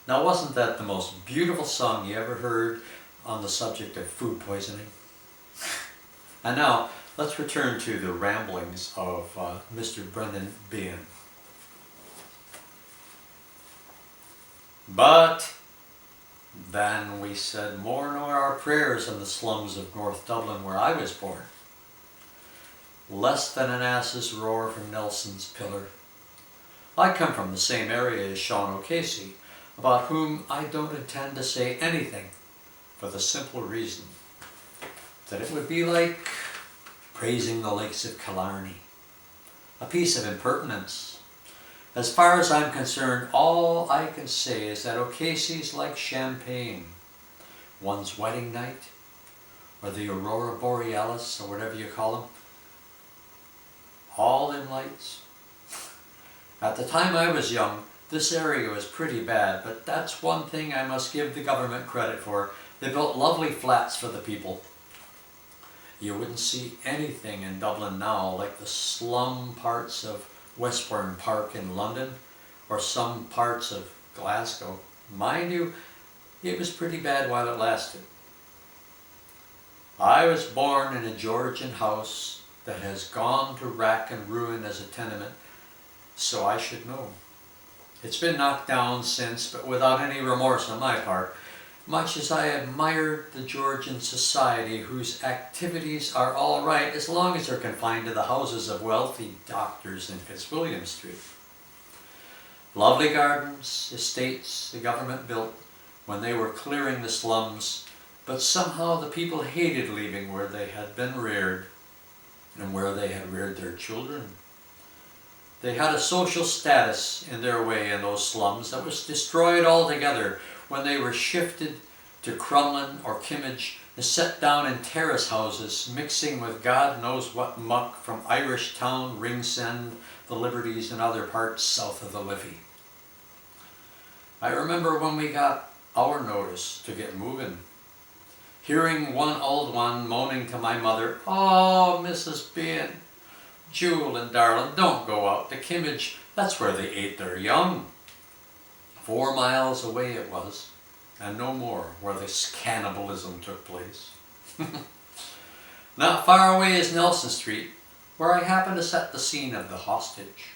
Now, wasn't that the most beautiful song you ever heard on the subject of food poisoning? And now, let's return to the ramblings of Mr. Brendan Behan. But then we said more nor our prayers in the slums of North Dublin where I was born. Less than an ass's roar from Nelson's pillar. I come from the same area as Sean O'Casey, about whom I don't intend to say anything, for the simple reason that it would be like praising the lakes of Killarney, a piece of impertinence. As far as I'm concerned, all I can say is that O'Casey's like champagne. One's wedding night, or the aurora borealis, or whatever you call them, all them lights. At the time I was young, this area was pretty bad, but that's one thing I must give the government credit for. They built lovely flats for the people. You wouldn't see anything in Dublin now like the slum parts of Westbourne Park in London, or some parts of Glasgow. Mind you, it was pretty bad while it lasted. I was born in a Georgian house that has gone to rack and ruin as a tenement, so I should know. It's been knocked down since, but without any remorse on my part, much as I admired the Georgian society whose activities are all right as long as they're confined to the houses of wealthy doctors in Fitzwilliam Street. Lovely gardens, estates the government built when they were clearing the slums, but somehow the people hated leaving where they had been reared and where they had reared their children. They had a social status in their way in those slums that was destroyed altogether when they were shifted to Crumlin or Kimmage and set down in terrace houses, mixing with God knows what muck from Irish Town, Ringsend, the Liberties, and other parts south of the Liffey. I remember when we got our notice to get moving, hearing one old one moaning to my mother, "Oh, Mrs. Behan, Jewel and darling, don't go out to Kimmage. That's where they ate their young." 4 miles away it was, and no more, where this cannibalism took place. Not far away is Nelson Street, where I happened to set the scene of The Hostage.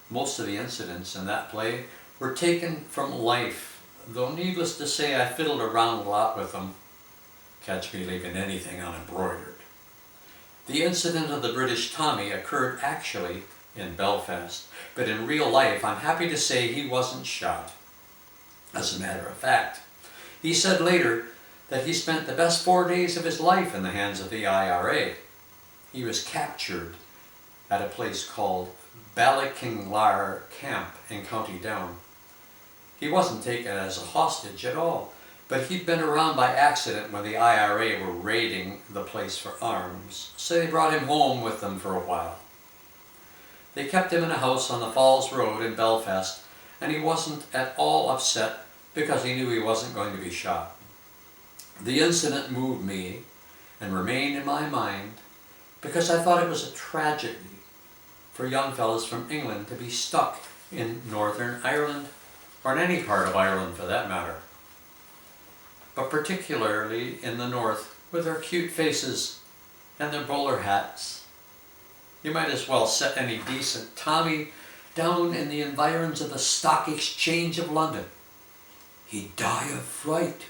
Most of the incidents in that play were taken from life, though needless to say I fiddled around a lot with them. Catch me leaving anything unembroidered. The incident of the British Tommy occurred actually in Belfast, but in real life I'm happy to say he wasn't shot. As a matter of fact, he said later that he spent the best 4 days of his life in the hands of the IRA. He was captured at a place called Ballykinglar Camp in County Down. He wasn't taken as a hostage at all, but he'd been around by accident when the IRA were raiding the place for arms, so they brought him home with them for a while. They kept him in a house on the Falls Road in Belfast, and he wasn't at all upset because he knew he wasn't going to be shot. The incident moved me and remained in my mind because I thought it was a tragedy for young fellows from England to be stuck in Northern Ireland, or in any part of Ireland for that matter, but particularly in the north with their cute faces and their bowler hats. You might as well set any decent Tommy down in the environs of the Stock Exchange of London. He'd die of fright